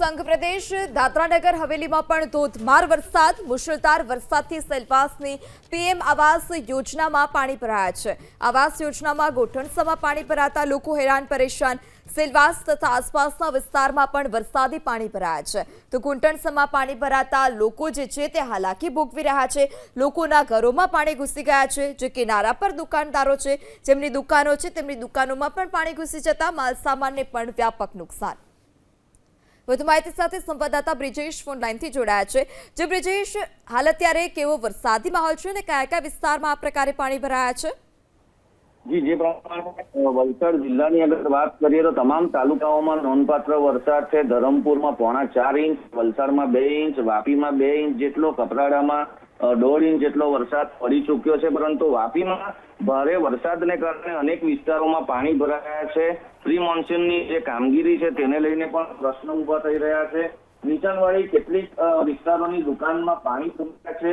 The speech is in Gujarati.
સંઘ પ્રદેશ દાદરાનગર હવેલીમાં પણ ધોધમાર વરસાદ, મુશળધાર વરસાદથી સેલવાસની પીએમ આવાસ યોજનામાં પાણી ભરાયા છે। આવાસ યોજનામાં ગોઠણસામાં પાણી ભરાતા લોકો હેરાન પરેશાન। સેલવાસ તથા આસપાસના વિસ્તારમાં પણ વરસાદી પાણી ભરાયા છે, તો ગોઠણસામાં પાણી ભરાતા લોકો જે છે તે હાલાકી ભોગવી રહ્યા છે। લોકોના ઘરોમાં પાણી ઘૂસી ગયા છે। જે કિનારા પર દુકાનદારો છે, જેમની દુકાનો છે, તેમની દુકાનોમાં પણ પાણી ઘૂસી જતા માલસામાનને પણ વ્યાપક નુકસાન। વધુ માહિતી સાથે સંવાદદાતા બ્રિજેશ ફોન લાઈનથી જોડાયા છે। જે બ્રિજેશ, હાલ અત્યારે કેવો વરસાદી માહોલ છે અને કયા કયા વિસ્તારમાં આ પ્રકારે પાણી ભરાયા છે? જી, જે પ્રમાણે વલસાડ જિલ્લાની અગર વાત કરીએ તો તમામ તાલુકાઓમાં નોંધપાત્ર વરસાદ છે। ધરમપુરમાં 4.5 ઇંચ, વલસાડમાં 2 ઇંચ, વાપીમાં 2 ઇંચ જેટલો, કપરાડામાં 1.5 ઇંચ જેટલો વરસાદ પડી ચૂક્યો છે। પરંતુ વાપીમાં ભારે વરસાદને કારણે અનેક વિસ્તારોમાં પાણી ભરાયા છે। પ્રી મોન્સૂનની જે કામગીરી છે તેને લઈને પણ પ્રશ્નો ઉભા થઈ રહ્યા છે। નીચાણવાળી કેટલીક વિસ્તારોની દુકાનમાં પાણી પૂર્યા છે।